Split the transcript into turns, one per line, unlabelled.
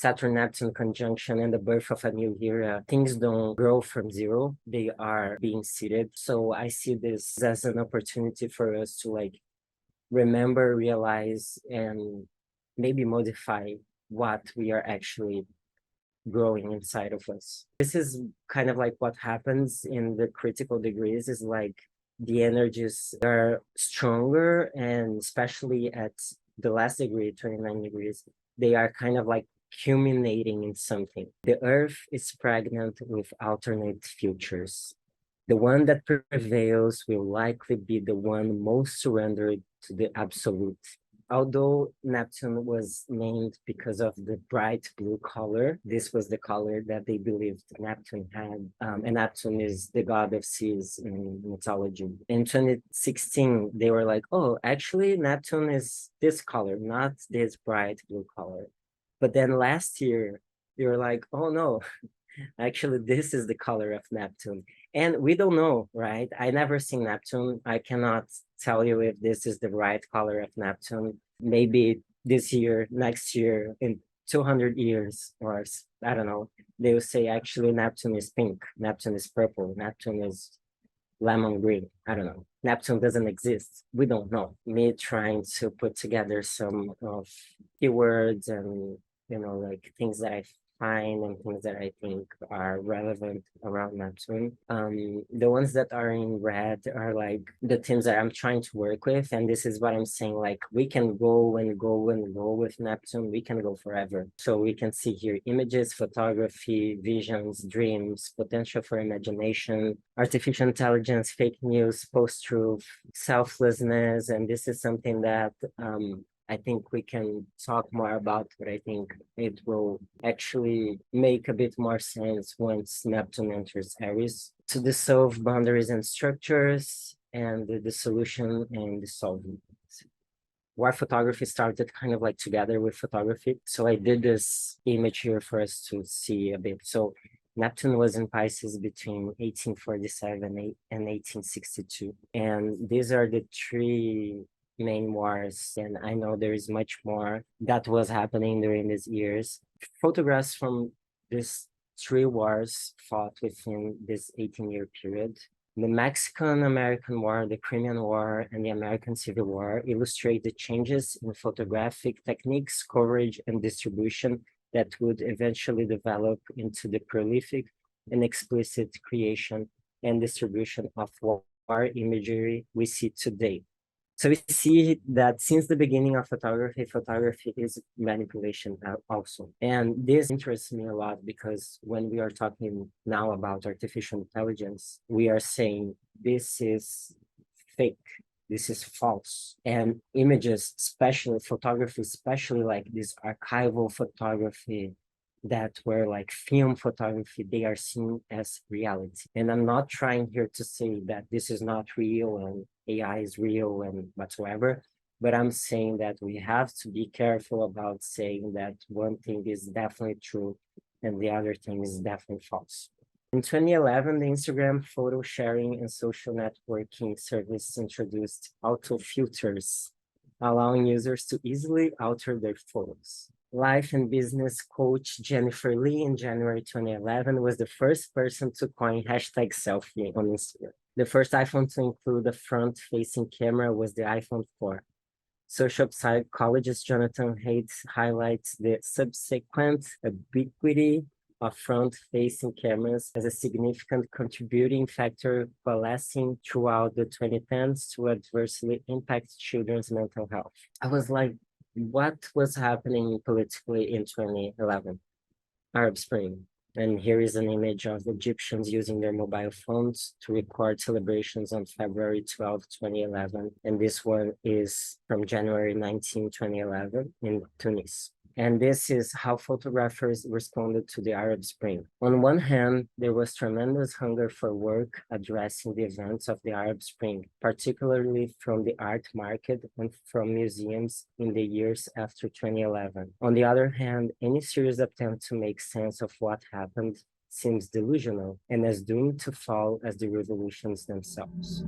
Saturn-Neptune conjunction and the birth of a new era, things don't grow from zero, they are being seeded. So I see this as an opportunity for us to like remember, realize, and maybe modify what we are actually growing inside of us. This is kind of like what happens in the critical degrees, is like the energies are stronger, and especially at the last degree, 29 degrees, they are kind of like culminating in something. The earth is pregnant with alternate futures. The one that prevails will likely be the one most surrendered to the absolute. Although Neptune was named because of the bright blue color, this was the color that they believed Neptune had. And Neptune is the god of seas in mythology. In 2016, they were like, oh, actually, Neptune is this color, not this bright blue color. But then last year, they were like, oh, no, actually, this is the color of Neptune. And we don't know, right? I never seen Neptune. I cannot tell you if this is the right color of Neptune. Maybe this year, next year, in 200 years, or I don't know, they will say actually Neptune is pink, Neptune is purple, Neptune is lemon green. I don't know. Neptune doesn't exist. We don't know. Me trying to put together some of keywords and, you know, like things that I find and things that I think are relevant around Neptune. The ones that are in red are like the teams that I'm trying to work with. And this is what I'm saying, like we can go and go and go with Neptune. We can go forever. So we can see here images, photography, visions, dreams, potential for imagination, artificial intelligence, fake news, post-truth, selflessness. And this is something that I think we can talk more about, but I think it will actually make a bit more sense once Neptune enters Aries, to dissolve boundaries and structures, and the dissolution and dissolving. War photography started kind of like together with photography. So I did this image here for us to see a bit. So Neptune was in Pisces between 1847 and 1862. And these are the three main wars, and I know there is much more that was happening during these years. Photographs from these three wars fought within this 18-year period. The Mexican-American War, the Crimean War, and the American Civil War illustrate the changes in photographic techniques, coverage, and distribution that would eventually develop into the prolific and explicit creation and distribution of war imagery we see today. So we see that since the beginning of photography, photography is manipulation also. And this interests me a lot because when we are talking now about artificial intelligence, we are saying this is fake, this is false. And images, especially photography, especially like this archival photography that were like film photography, they are seen as reality. And I'm not trying here to say that this is not real and AI is real and whatsoever, but I'm saying that we have to be careful about saying that one thing is definitely true and the other thing is definitely false. In 2011, the Instagram photo sharing and social networking service introduced auto filters, allowing users to easily alter their photos. Life and business coach Jennifer Lee in January 2011 was the first person to coin #selfie on Instagram. The first iPhone to include a front-facing camera was the iPhone 4. Social psychologist Jonathan Haidt highlights the subsequent ubiquity of front-facing cameras as a significant contributing factor coalescing throughout the 2010s to adversely impact children's mental health. I was like, what was happening politically in 2011? Arab Spring. And here is an image of Egyptians using their mobile phones to record celebrations on February 12, 2011. And this one is from January 19, 2011 in Tunis. And this is how photographers responded to the Arab Spring. On one hand, there was tremendous hunger for work addressing the events of the Arab Spring, particularly from the art market and from museums in the years after 2011. On the other hand, any serious attempt to make sense of what happened seems delusional and as doomed to fall as the revolutions themselves.